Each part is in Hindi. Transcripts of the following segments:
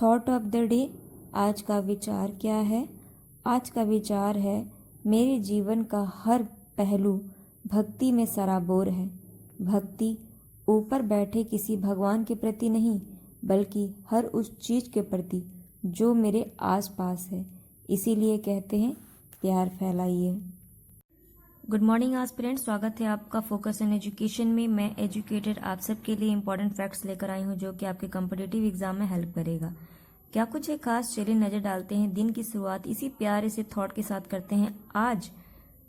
थॉट ऑफ द डे, आज का विचार क्या है? आज का विचार है, मेरे जीवन का हर पहलू भक्ति में सराबोर है। भक्ति ऊपर बैठे किसी भगवान के प्रति नहीं, बल्कि हर उस चीज़ के प्रति जो मेरे आसपास है। इसीलिए कहते हैं प्यार फैलाइए। गुड मॉर्निंग एस्पिरेंट्स, स्वागत है आपका फोकस इन एजुकेशन में। मैं एजुकेटेड आप सबके लिए इंपॉर्टेंट फैक्ट्स लेकर आई हूँ जो कि आपके कॉम्पिटिटिव एग्जाम में हेल्प करेगा। क्या कुछ है खास, चलिए नज़र डालते हैं। दिन की शुरुआत इसी प्यारे से थॉट के साथ करते हैं। आज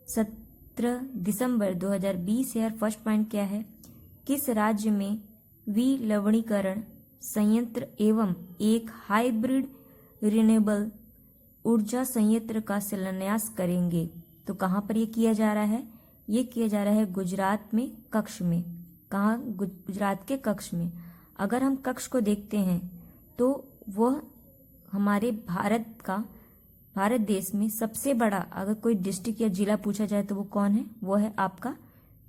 17 दिसंबर 2020 है और फर्स्ट पॉइंट क्या है? किस राज्य में विलवणीकरण संयंत्र एवं एक हाइब्रिड रिन्यूएबल ऊर्जा संयंत्र का शिलान्यास करेंगे? तो कहाँ पर ये किया जा रहा है? ये किया जा रहा है गुजरात में, कच्छ में। कहाँ? गुजरात के कच्छ में। अगर हम कच्छ को देखते हैं तो वह हमारे भारत देश में सबसे बड़ा, अगर कोई डिस्ट्रिक्ट या जिला पूछा जाए तो वो कौन है? वो है आपका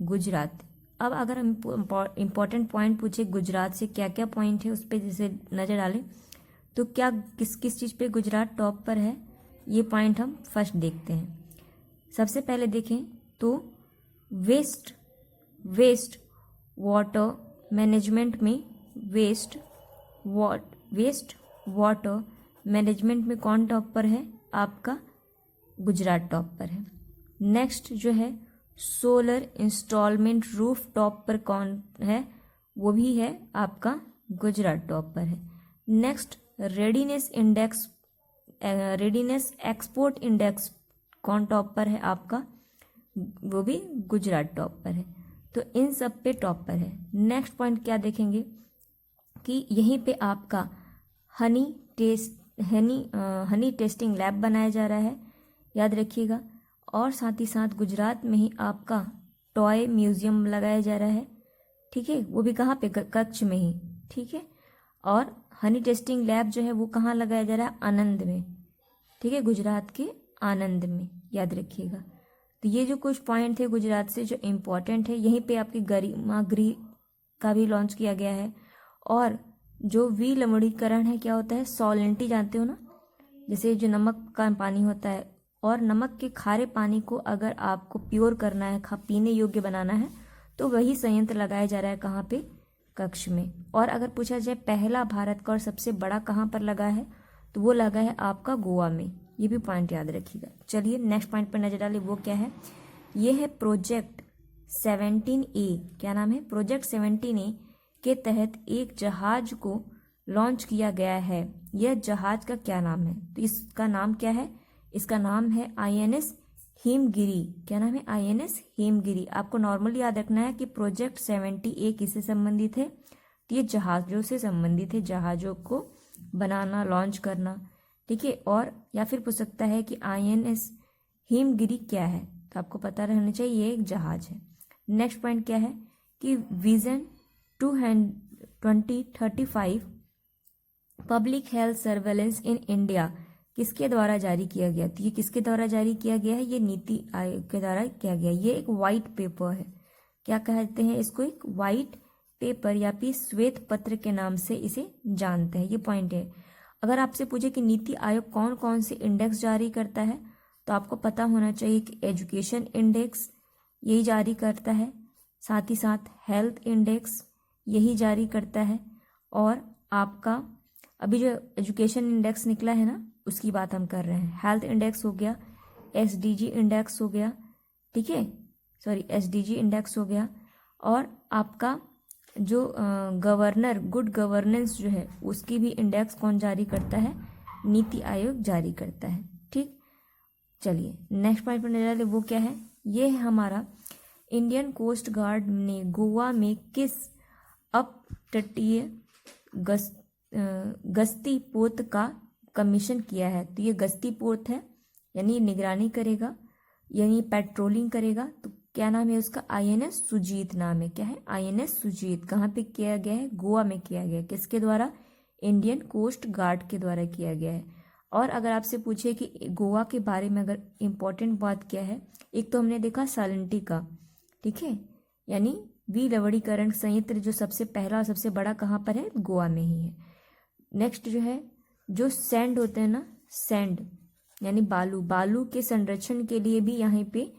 गुजरात। अब अगर हम इम्पोर्टेंट पॉइंट पूछे गुजरात से क्या क्या पॉइंट है उस पर जैसे नज़र डालें तो क्या किस किस चीज़ पे गुजरात टॉप पर है, ये पॉइंट हम फर्स्ट देखते हैं। सबसे पहले देखें तो वेस्ट वाटर मैनेजमेंट में वेस्ट वाटर मैनेजमेंट में कौन टॉप पर है? आपका गुजरात टॉप पर है। नेक्स्ट जो है सोलर इंस्टॉलमेंट रूफ टॉप पर कौन है? वो भी है आपका गुजरात टॉप पर है। नेक्स्ट रेडीनेस एक्सपोर्ट इंडेक्स कौन टॉप पर है? आपका वो भी गुजरात टॉप पर है। तो इन सब पे टॉप पर है। नेक्स्ट पॉइंट क्या देखेंगे कि यहीं पे आपका हनी टेस्टिंग लैब बनाया जा रहा है, याद रखिएगा। और साथ ही साथ गुजरात में ही आपका टॉय म्यूजियम लगाया जा रहा है, ठीक है। वो भी कहाँ पे? कच्छ में ही, ठीक है। और हनी टेस्टिंग लैब जो है वो कहाँ लगाया जा रहा है? आनंद में, ठीक है, गुजरात के आनंद में, याद रखिएगा। तो ये जो कुछ पॉइंट थे गुजरात से जो इम्पोर्टेंट है, यहीं पे आपकी गरिमा गृह का भी लॉन्च किया गया है। और जो विलवणीकरण है क्या होता है? सॉलिनिटी जानते हो ना, जैसे जो नमक का पानी होता है, और नमक के खारे पानी को अगर आपको प्योर करना है, पीने योग्य बनाना है, तो वही संयंत्र लगाया जा रहा है। कहाँ पे? कच्छ में। और अगर पूछा जाए पहला भारत का और सबसे बड़ा कहाँ पर लगा है, तो वो लगा है आपका गोवा में। ये भी पॉइंट याद रखिएगा। चलिए नेक्स्ट पॉइंट पर नजर डालिए, वो क्या है? ये है प्रोजेक्ट 17A। क्या नाम है? प्रोजेक्ट 17A के तहत एक जहाज को लॉन्च किया गया है। यह जहाज का क्या नाम है? तो इसका नाम क्या है? इसका नाम है INS हिमगिरी। क्या नाम है? INS हिमगिरी। आपको नॉर्मली याद रखना है कि प्रोजेक्ट 70A किससे संबंधित है? तो ये जहाजों से संबंधित है, जहाजों को बनाना, लॉन्च करना, ठीक है। और या फिर पूछ सकता है कि INS हिमगिरी क्या है, तो आपको पता रहना चाहिए ये एक जहाज है। नेक्स्ट पॉइंट क्या है कि vision 2035 public health surveillance in India किसके द्वारा जारी किया गया? तो ये किसके द्वारा जारी किया गया है? ये नीति आयोग के द्वारा किया गया। ये एक वाइट पेपर है। क्या कहते हैं इसको? एक वाइट पेपर या फिर श्वेत पत्र के नाम से इसे जानते हैं। ये पॉइंट है। अगर आपसे पूछे कि नीति आयोग कौन कौन से इंडेक्स जारी करता है, तो आपको पता होना चाहिए कि एजुकेशन इंडेक्स यही जारी करता है, साथ ही साथ हेल्थ इंडेक्स यही जारी करता है। और आपका अभी जो एजुकेशन इंडेक्स निकला है ना, उसकी बात हम कर रहे हैं। हेल्थ इंडेक्स हो गया, SDG इंडेक्स हो गया, ठीक है, सॉरी SDG इंडेक्स हो गया। और आपका जो गवर्नर गुड गवर्नेंस जो है उसकी भी इंडेक्स कौन जारी करता है? नीति आयोग जारी करता है, ठीक। चलिए नेक्स्ट पॉइंट पर नजर डालें, वो क्या है? ये है हमारा इंडियन कोस्ट गार्ड ने गोवा में किस अपतटीय गश्ती पोत का कमीशन किया है? तो ये गश्ती पोत है, यानी निगरानी करेगा, यानी पेट्रोलिंग करेगा। तो क्या नाम है उसका? INS सुजीत नाम है। क्या है? INS सुजीत। कहाँ पे किया गया है? गोवा में किया गया है। किसके द्वारा? इंडियन कोस्ट गार्ड के द्वारा किया गया है। और अगर आपसे पूछे कि गोवा के बारे में अगर इम्पोर्टेंट बात क्या है, एक तो हमने देखा सालिनिटी का, ठीक है, यानी विलवणीकरण संयंत्र जो सबसे पहला और सबसे बड़ा कहाँ पर है? गोवा में ही है। नेक्स्ट जो है जो सैंड होते हैं ना, सैंड यानी बालू, बालू के संरक्षण के लिए भी यहाँ पे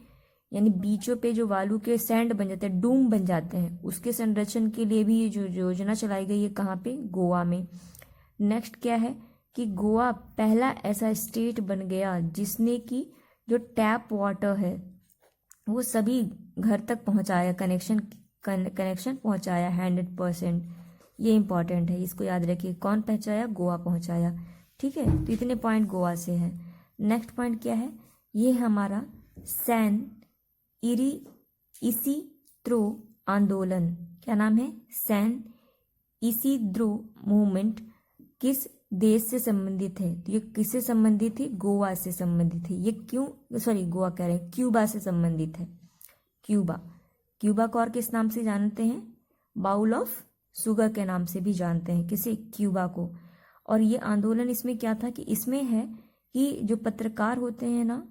यानी बीचों पे जो बालू के सैंड बन जाते हैं, डूम बन जाते हैं, उसके संरक्षण के लिए भी ये जो योजना चलाई गई है, कहाँ पे, गोवा में। नेक्स्ट क्या है कि गोवा पहला ऐसा स्टेट बन गया जिसने कि जो टैप वाटर है वो सभी घर तक पहुंचाया, कनेक्शन पहुंचाया 100%। ये इंपॉर्टेंट है, इसको याद रखिए। कौन पहुंचाया? गोवा पहुंचाया। ठीक है, तो इतने पॉइंट गोवा से है। नेक्स्ट पॉइंट क्या है? ये हमारा सैन इसिद्रो आंदोलन, क्या नाम है? सैन इसिद्रो मूवमेंट किस देश से संबंधित है? तो ये किससे संबंधित है? गोवा से संबंधित है। ये क्यों, सॉरी गोवा कह रहे हैं, क्यूबा से संबंधित है। क्यूबा, क्यूबा को और किस नाम से जानते हैं? बाउल ऑफ शुगर के नाम से भी जानते हैं। किसे? क्यूबा को। और ये आंदोलन इसमें क्या था कि इसमें है कि जो पत्रकार होते हैं ना,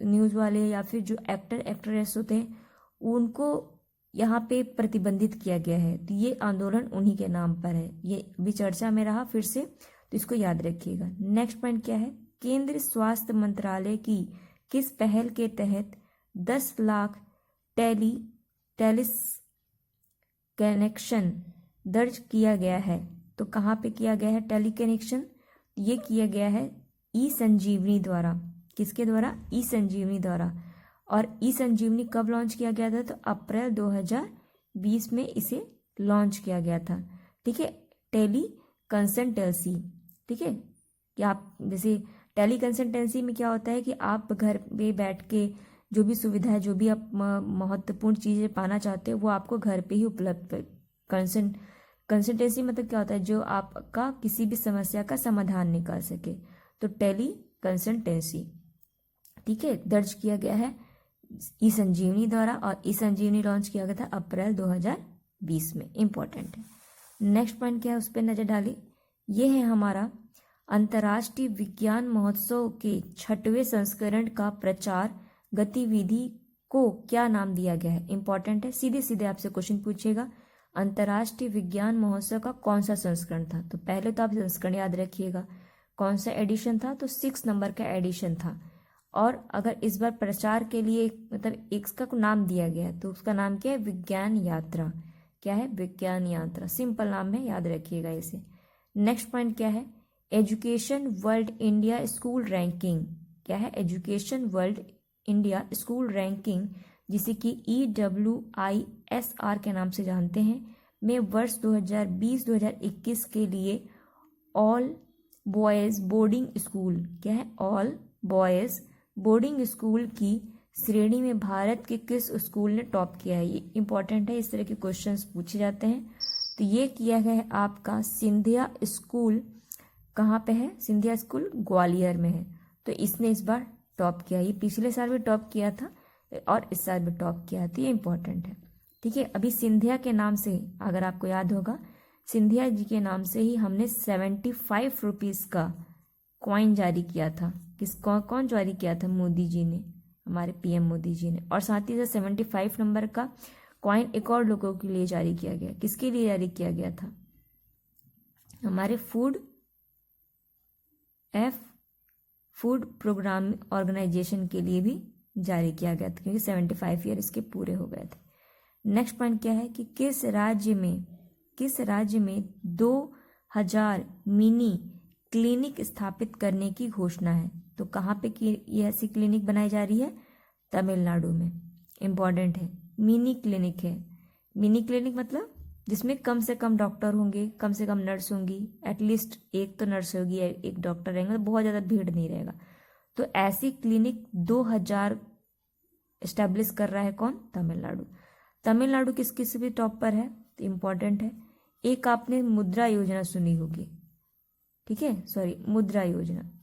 न्यूज़ वाले या फिर जो एक्ट्रेस होते हैं, उनको यहाँ पे प्रतिबंधित किया गया है। तो ये आंदोलन उन्हीं के नाम पर है। ये भी चर्चा में रहा फिर से, तो इसको याद रखिएगा। नेक्स्ट पॉइंट क्या है? केंद्र स्वास्थ्य मंत्रालय की किस पहल के तहत 10 लाख टेलीस कनेक्शन दर्ज किया गया है? तो कहाँ पे किया गया है टेली कनेक्शन? ये किया गया है ई संजीवनी द्वारा। किसके द्वारा? ई संजीवनी द्वारा। और ई संजीवनी कब लॉन्च किया गया था? तो अप्रैल 2020 में इसे लॉन्च किया गया था। ठीक है, टेली कंसल्टेंसी। ठीक है, कि आप जैसे टेली कंसल्टेंसी में क्या होता है कि आप घर पे बैठ के जो भी सुविधा है, जो भी आप महत्वपूर्ण चीज़ें पाना चाहते हो, वो आपको घर पे ही उपलब्ध। कंसल्टेंसी मतलब क्या होता है? जो आपका किसी भी समस्या का समाधान निकाल सके, तो टेली कंसल्टेंसी। ठीक है, दर्ज किया गया है ई संजीवनी द्वारा, और ई संजीवनी लॉन्च किया गया था अप्रैल 2020 में। इंपॉर्टेंट है। नेक्स्ट पॉइंट क्या है, उस पर नजर डालें। यह है हमारा अंतर्राष्ट्रीय विज्ञान महोत्सव के 6वें संस्करण का प्रचार गतिविधि को क्या नाम दिया गया है? इंपॉर्टेंट है, सीधे सीधे आपसे क्वेश्चन पूछेगा। अंतर्राष्ट्रीय विज्ञान महोत्सव का कौन सा संस्करण था? तो पहले तो आप संस्करण याद रखिएगा, कौन सा एडिशन था? तो 6 नंबर का एडिशन था। और अगर इस बार प्रचार के लिए मतलब इसका नाम दिया गया है, तो उसका नाम क्या है? विज्ञान यात्रा। क्या है? विज्ञान यात्रा। सिंपल नाम है, याद रखिएगा इसे। नेक्स्ट पॉइंट क्या है? Education world India school ranking. क्या है? Education world India school ranking, जिसे कि EWISR के नाम से जानते हैं, में वर्ष 2020-2021 के लिए ऑल बॉयज़ बोर्डिंग स्कूल, क्या है? ऑल बॉयज़ बोर्डिंग स्कूल की श्रेणी में भारत के किस स्कूल ने टॉप किया है? ये इंपॉर्टेंट है, इस तरह के क्वेश्चंस पूछे जाते हैं। तो ये किया गया है आपका सिंधिया स्कूल। कहाँ पे है? सिंधिया स्कूल ग्वालियर में है। तो इसने इस बार टॉप किया। ये पिछले साल भी टॉप किया था और इस साल भी टॉप किया, तो ये इंपॉर्टेंट है। ठीक है, अभी सिंधिया के नाम से, अगर आपको याद होगा, सिंधिया जी के नाम से ही हमने 75 रुपीज़ का कॉइन जारी किया था। कौन जारी किया था? मोदी जी ने, हमारे PM मोदी जी ने। और साथ ही साथ 75 नंबर का कॉइन एक और लोगों के लिए जारी किया गया। किसके लिए जारी किया गया था? हमारे फूड प्रोग्राम ऑर्गेनाइजेशन के लिए भी जारी किया गया था, क्योंकि 75 ईयर इसके पूरे हो गए थे। नेक्स्ट पॉइंट क्या है कि किस राज्य में 2000 मिनी क्लिनिक स्थापित करने की घोषणा है? तो कहाँ पे ये ऐसी क्लिनिक बनाई जा रही है? तमिलनाडु में। इंपॉर्टेंट है, मिनी क्लिनिक है। मिनी क्लिनिक मतलब जिसमें कम से कम डॉक्टर होंगे, कम से कम नर्स होंगी, एटलीस्ट एक तो नर्स होगी, एक डॉक्टर रहेंगे, तो बहुत ज़्यादा भीड़ नहीं रहेगा। तो ऐसी क्लिनिक 2000 एस्टेब्लिश कर रहा है कौन? तमिलनाडु। तमिलनाडु किस भी टॉप पर है? तो इम्पॉर्टेंट है। एक आपने मुद्रा योजना सुनी होगी, ठीक है, सॉरी,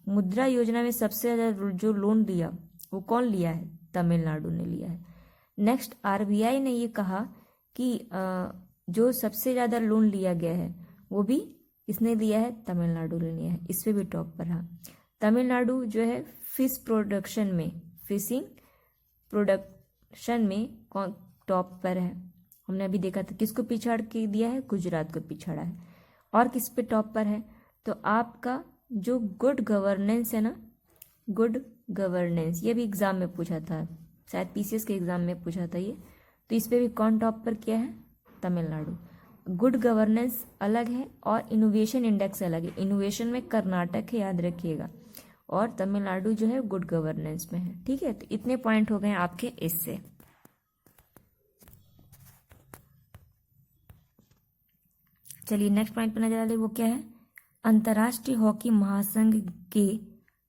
मुद्रा योजना में सबसे ज़्यादा जो लोन लिया वो कौन लिया है? तमिलनाडु ने लिया है। नेक्स्ट, RBI ने ये कहा कि जो सबसे ज़्यादा लोन लिया गया है वो भी किसने लिया है? तमिलनाडु ने लिया है। इस पे भी टॉप पर रहा। तमिलनाडु जो है फिशिंग प्रोडक्शन में कौन टॉप पर है? हमने अभी देखा था। किसको पिछाड़ के दिया है? गुजरात को पिछाड़ा है। और किस पे टॉप पर है? तो आपका जो गुड गवर्नेंस है ना, गुड गवर्नेंस, ये भी एग्जाम में पूछा था, शायद पीसीएस के एग्जाम में पूछा था ये। तो इस पे भी कौन टॉप पर किया है? तमिलनाडु। गुड गवर्नेंस अलग है और इनोवेशन इंडेक्स अलग है। इनोवेशन में कर्नाटक है, याद रखिएगा, और तमिलनाडु जो है गुड गवर्नेंस में है। ठीक है, तो इतने पॉइंट हो गए आपके इससे। चलिए नेक्स्ट पॉइंट पर नजर डालिए, वो क्या है? अंतर्राष्ट्रीय हॉकी महासंघ के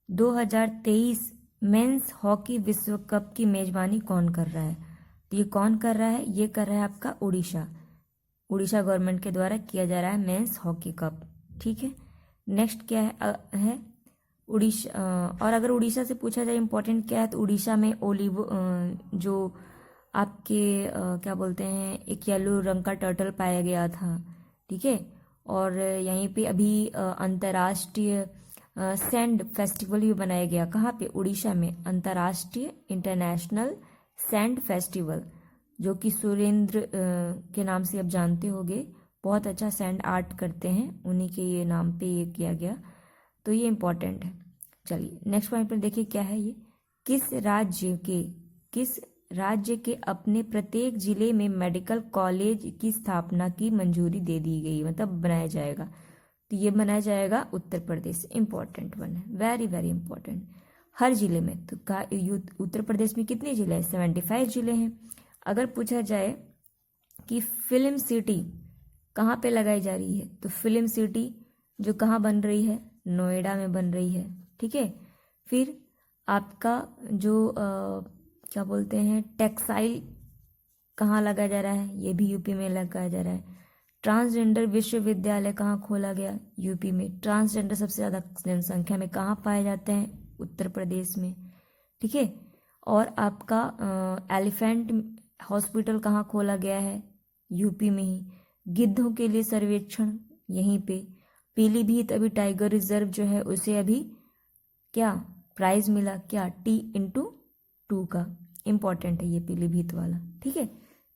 2023 मेंस हॉकी विश्व कप की मेजबानी कौन कर रहा है? तो ये कौन कर रहा है? ये कर रहा है आपका उड़ीसा। उड़ीसा गवर्नमेंट के द्वारा किया जा रहा है मेंस हॉकी कप। ठीक है, नेक्स्ट क्या है उड़ीसा। और अगर उड़ीसा से पूछा जाए इम्पोर्टेंट क्या है, तो उड़ीसा में ओलिवो जो आपके क्या बोलते हैं, एक येलो रंग का टर्टल पाया गया था। ठीक है, और यहीं पे अभी अंतर्राष्ट्रीय सैंड फेस्टिवल भी बनाया गया। कहाँ पे? उड़ीसा में अंतर्राष्ट्रीय इंटरनेशनल सैंड फेस्टिवल, जो कि सुरेंद्र के नाम से आप जानते होंगे, बहुत अच्छा सैंड आर्ट करते हैं, उन्हीं के ये नाम पे ये किया गया। तो ये इम्पोर्टेंट है। चलिए नेक्स्ट पॉइंट पर देखिए क्या है ये। किस राज्य के अपने प्रत्येक जिले में मेडिकल कॉलेज की स्थापना की मंजूरी दे दी गई, मतलब बनाया जाएगा? तो ये बनाया जाएगा उत्तर प्रदेश। इंपॉर्टेंट वन है, वेरी वेरी इंपॉर्टेंट। हर जिले में, तो उत्तर प्रदेश में कितने जिले हैं? 75 जिले हैं। अगर पूछा जाए कि फिल्म सिटी कहाँ पे लगाई जा रही है, तो फिल्म सिटी जो कहाँ बन रही है? नोएडा में बन रही है। ठीक है, फिर आपका जो क्या बोलते हैं, टेक्सटाइल कहाँ लगाया जा रहा है? ये भी यूपी में लगाया जा रहा है। ट्रांसजेंडर विश्वविद्यालय कहाँ खोला गया? यूपी में। ट्रांसजेंडर सबसे ज़्यादा जनसंख्या में कहाँ पाए जाते हैं? उत्तर प्रदेश में। ठीक है, और आपका एलिफेंट हॉस्पिटल कहाँ खोला गया है? यूपी में ही। गिद्धों के लिए सर्वेक्षण यहीं पे। पीलीभीत अभी टाइगर रिजर्व जो है उसे अभी क्या प्राइज मिला? क्या? T/2 का। इम्पॉर्टेंट है ये पीलीभीत वाला। ठीक है,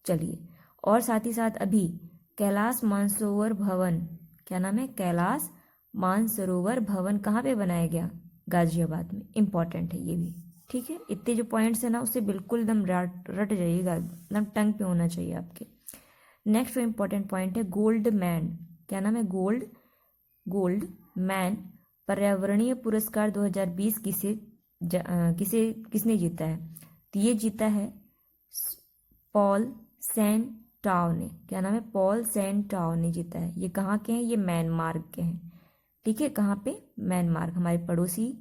चलिए, और साथ ही साथ अभी कैलाश मानसरोवर भवन, क्या नाम है? कैलाश मानसरोवर भवन कहाँ पे बनाया गया? गाजियाबाद में। इम्पॉर्टेंट है ये भी। ठीक है, इतने जो पॉइंट्स है ना, उसे बिल्कुल एकदम रट जाइएगा, एकदम टंग पे होना चाहिए आपके। नेक्स्ट इम्पॉर्टेंट पॉइंट है गोल्ड मैन, क्या नाम है? गोल्ड मैन पर्यावरणीय पुरस्कार 2020 किसने जीता है? तो ये जीता है पॉल सेंटाव ने। क्या नाम है? पॉल सेंटाव ने जीता है। ये कहाँ के हैं? ये म्यांमार के हैं। ठीक है, कहाँ पे? म्यांमार, हमारे पड़ोसी।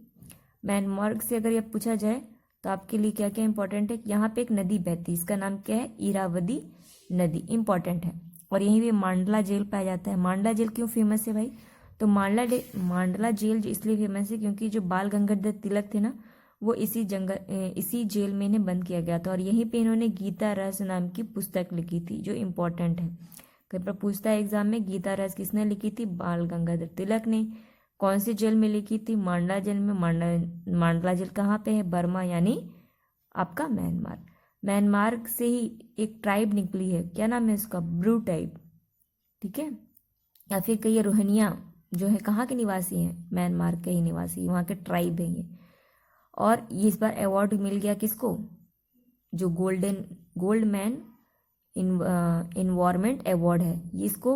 म्यांमार से अगर ये पूछा जाए तो आपके लिए क्या क्या इंपॉर्टेंट है? यहाँ पे एक नदी बहती है, इसका नाम क्या है? इरावदी नदी। इंपॉर्टेंट है। और यहीं पे मांडला जेल पाया जाता है। मांडला जेल क्यों फेमस है भाई? तो मांडला जेल इसलिए फेमस है क्योंकि जो बाल गंगाधर तिलक थे ना, वो इसी जेल में इन्हें बंद किया गया था, और यहीं पे इन्होंने गीता रहस्य नाम की पुस्तक लिखी थी, जो इम्पोर्टेंट है। कहीं पर पूछता है एग्जाम में, गीता रहस्य किसने लिखी थी? बाल गंगाधर तिलक ने। कौन सी जेल में लिखी थी? मांडला जेल में। मांडला जेल कहाँ पे है? बर्मा, यानी आपका म्यांमार। म्यांमार से ही एक ट्राइब निकली है, क्या नाम है उसका? ब्रू ट्राइब। ठीक है, या फिर कहिए रोहिंग्या, जो है कहाँ के निवासी हैं? म्यांमार के ही निवासी, वहाँ के ट्राइब हैं ये। और ये इस बार अवार्ड मिल गया किसको? जो गोल्ड मैन इन्वायरमेंट अवार्ड है ये। इसको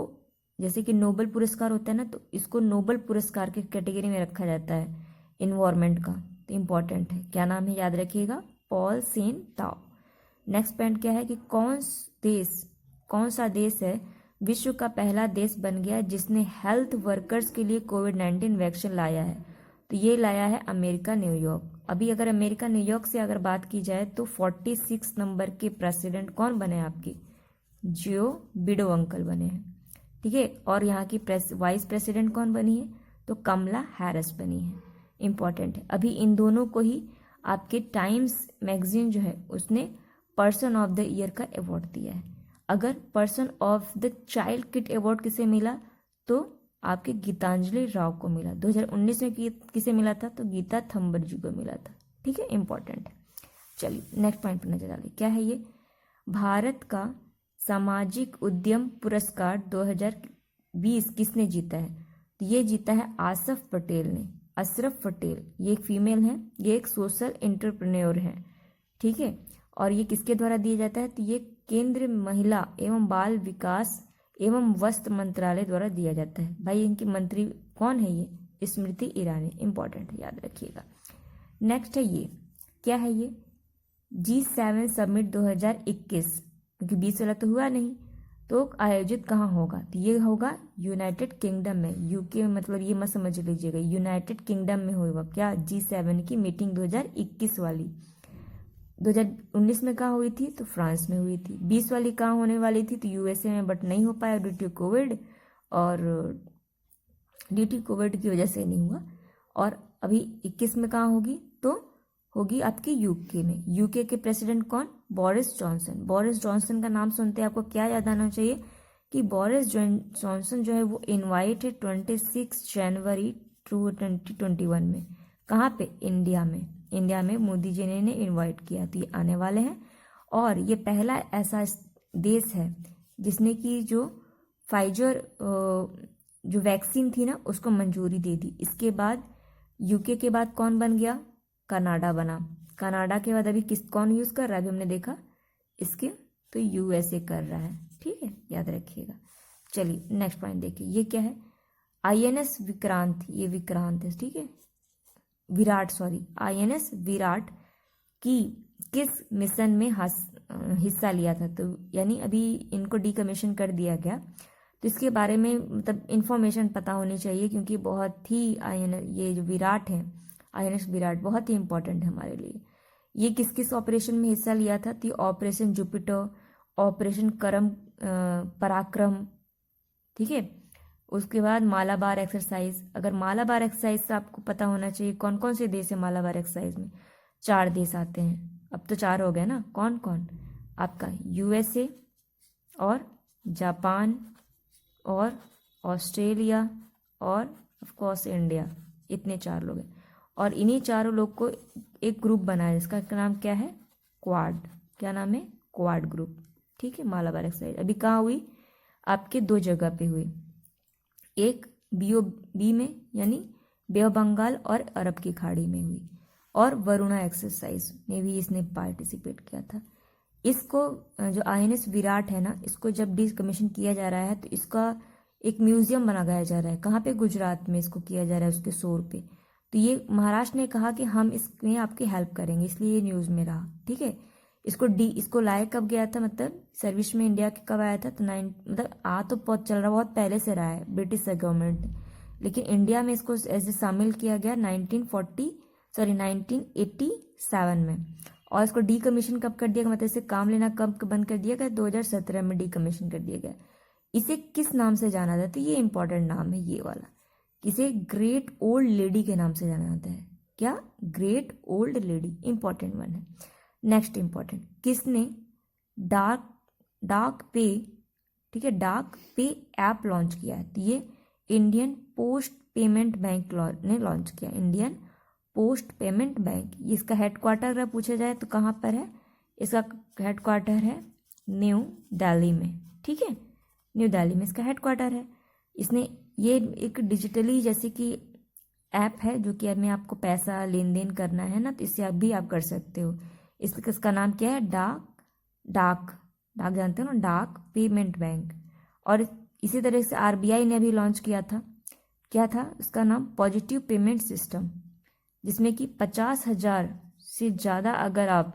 जैसे कि नोबेल पुरस्कार होता है ना, तो इसको नोबेल पुरस्कार के कैटेगरी में रखा जाता है इन्वायरमेंट का। तो इम्पॉर्टेंट है, क्या नाम है? याद रखिएगा, पॉल सेन ताओ। नेक्स्ट पॉइंट क्या है कि कौन सा देश है विश्व का पहला देश बन गया जिसने हेल्थ वर्कर्स के लिए कोविड-19 वैक्सीन लाया है? तो ये लाया है अमेरिका, न्यूयॉर्क। अभी अगर अमेरिका वाइस से अगर बात की जाए तो 46 नंबर के प्रेसिडेंट कौन बने हैं आपके? जो बिडो अंकल बने हैं। ठीक है, और यहाँ की वाइस प्रेसिडेंट कौन बनी है? तो कमला हैरिस बनी है। इम्पॉर्टेंट है। अभी इन दोनों को ही आपके टाइम्स मैगजीन जो है उसने पर्सन ऑफ द ईयर का अवार्ड दिया है। अगर person of the child kid award किसे मिला? तो आपके गीतांजलि राव को मिला। 2019 में किसे मिला था? तो गीता थम्बर जी को मिला था। ठीक है, इंपॉर्टेंट है। चलिए नेक्स्ट पॉइंट पर नजर डालिए, क्या है ये? भारत का सामाजिक उद्यम पुरस्कार 2020 किसने जीता है? तो ये जीता है आसफ पटेल ने, अशरफ पटेल। ये एक फीमेल है, ये एक सोशल एंटरप्रेन्योर है, ठीक है। और ये किसके द्वारा दिया जाता है, तो ये केंद्रीय महिला एवं बाल विकास एवं वस्त्र मंत्रालय द्वारा दिया जाता है। भाई इनकी मंत्री कौन है, ये स्मृति ईरानी, इंपॉर्टेंट है, याद रखिएगा। नेक्स्ट है ये, क्या है ये, G7 समिट 2021, क्योंकि 20 वाला तो हुआ नहीं, तो आयोजित कहाँ होगा, तो ये होगा यूनाइटेड किंगडम में, यूके मतलब ये मत समझ लीजिएगा, यूनाइटेड किंगडम में होगा क्या, G7 की मीटिंग 2021 वाली। 2019 में कहाँ हुई थी, तो फ्रांस में हुई थी। 20 वाली कहाँ होने वाली थी, तो यूएसए में, बट नहीं हो पाया ड्यू टू कोविड, और ड्यू टू कोविड की वजह से नहीं हुआ। और अभी 21 में कहाँ होगी, तो होगी आपकी यूके में। यूके के प्रेसिडेंट कौन, बोरिस जॉनसन। बोरिस जॉनसन का नाम सुनते हैं आपको क्या याद आना चाहिए, कि बोरिस जॉनसन जो है वो इनवाइटेड 26 जनवरी 2021 में, कहाँ पे, इंडिया में। इंडिया में मोदी जी ने इनवाइट किया, तो ये आने वाले हैं। और ये पहला ऐसा देश है जिसने कि जो फाइजर जो वैक्सीन थी ना उसको मंजूरी दे दी। इसके बाद यूके के बाद कौन बन गया, कनाडा बना। कनाडा के बाद अभी कौन यूज़ कर रहा है, अभी हमने देखा इसके, तो यूएसए कर रहा है, ठीक है, याद रखिएगा। चलिए नेक्स्ट पॉइंट देखिए, ये क्या है, INS विक्रांत, ये विक्रांत है, ठीक है, विराट, सॉरी, INS विराट की किस मिशन में हिस्सा लिया था, तो यानी अभी इनको डीकमीशन कर दिया गया, तो इसके बारे में मतलब इन्फॉर्मेशन पता होनी चाहिए, क्योंकि बहुत ही ये जो विराट है, INS विराट बहुत ही इंपॉर्टेंट है हमारे लिए। ये किस किस ऑपरेशन में हिस्सा लिया था, तो ऑपरेशन जुपिटर, ऑपरेशन पराक्रम, ठीक है। उसके बाद मालाबार एक्सरसाइज। अगर मालाबार एक्सरसाइज से आपको पता होना चाहिए कौन कौन से देश है मालाबार एक्सरसाइज में, 4 देश आते हैं, अब तो 4 हो गए ना, कौन कौन, आपका यूएसए और जापान और ऑस्ट्रेलिया और ऑफ कोर्स इंडिया, इतने 4 लोग हैं। और इन्हीं चारों लोग को एक ग्रुप बनाया जिसका नाम क्या है, क्वाड। क्या नाम है, क्वाड ग्रुप, ठीक है। मालाबार एक्सरसाइज अभी कहाँ हुई, आपके 2 जगह पे हुई, एक BOB में यानी बे ऑफ बंगाल और अरब की खाड़ी में हुई, और वरुणा एक्सरसाइज में भी इसने पार्टिसिपेट किया था। इसको जो INS विराट है ना, इसको जब डिकमीशन किया जा रहा है तो इसका एक म्यूजियम बनाया जा रहा है, कहाँ पे, गुजरात में इसको किया जा रहा है, उसके शोर पे। तो ये महाराष्ट्र ने कहा कि हम इसमें आपकी हेल्प करेंगे, इसलिए ये न्यूज़ में रहा, ठीक है। इसको लाया कब गया था, मतलब सर्विस में इंडिया के कब आया था, तो मतलब तो बहुत चल रहा, बहुत पहले से रहा है ब्रिटिश गवर्नमेंट ने, लेकिन इंडिया में इसको ऐसे शामिल किया गया 1987 में। और इसको डीकमीशन कब कर दिया गया, मतलब इसे काम लेना कब बंद कर दिया गया, 2017 में डीकमीशन कर दिया गया। इसे किस नाम से जाना जाता है, ये इंपॉर्टेंट नाम है ये वाला, इसे ग्रेट ओल्ड लेडी के नाम से जाना जाता है। क्या, great old lady, important one है। नेक्स्ट इंपॉर्टेंट, किसने डाक पे, ठीक है, डाक पे ऐप लॉन्च किया है, तो ये इंडियन पोस्ट पेमेंट बैंक ने लॉन्च किया, इंडियन पोस्ट पेमेंट बैंक। इसका हेडक्वार्टर अगर पूछा जाए तो कहाँ पर है, इसका हेडक्वार्टर है न्यू दिल्ली में, ठीक है, न्यू दिल्ली में इसका हेडक्वार्टर है। इसने ये एक डिजिटली जैसे कि ऐप है जो कि में आपको पैसा लेन देन करना है ना, तो इससे आप कर सकते हो। इसका नाम क्या है, डाक जानते हो ना, डाक पेमेंट बैंक। और इसी तरह से RBI ने भी लॉन्च किया था, क्या था उसका नाम, पॉजिटिव पेमेंट सिस्टम, जिसमें कि 50,000 से ज़्यादा अगर आप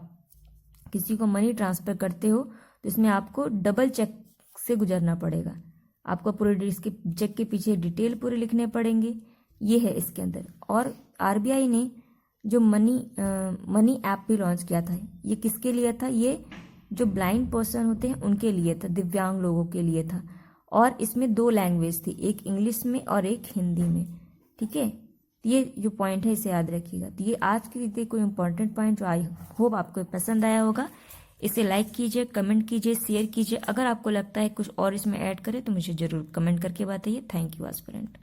किसी को मनी ट्रांसफ़र करते हो तो इसमें आपको डबल चेक से गुजरना पड़ेगा, आपको पूरे इसके चेक के पीछे डिटेल पूरे लिखने पड़ेंगे, ये है इसके अंदर। और RBI ने जो मनी ऐप भी लॉन्च किया था, ये किसके लिए था, ये जो ब्लाइंड पर्सन होते हैं उनके लिए था, दिव्यांग लोगों के लिए था। और इसमें 2 लैंग्वेज थी, एक इंग्लिश में और एक हिंदी में, ठीक है। ये जो पॉइंट है इसे याद रखिएगा। तो ये आज के लिए कोई इंपॉर्टेंट पॉइंट जो आई होप आपको पसंद आया होगा। इसे लाइक कीजिए, कमेंट कीजिए, शेयर कीजिए। अगर आपको लगता है कुछ और इसमें ऐड करें तो मुझे ज़रूर कमेंट करके बताइए। Thank you aspirant.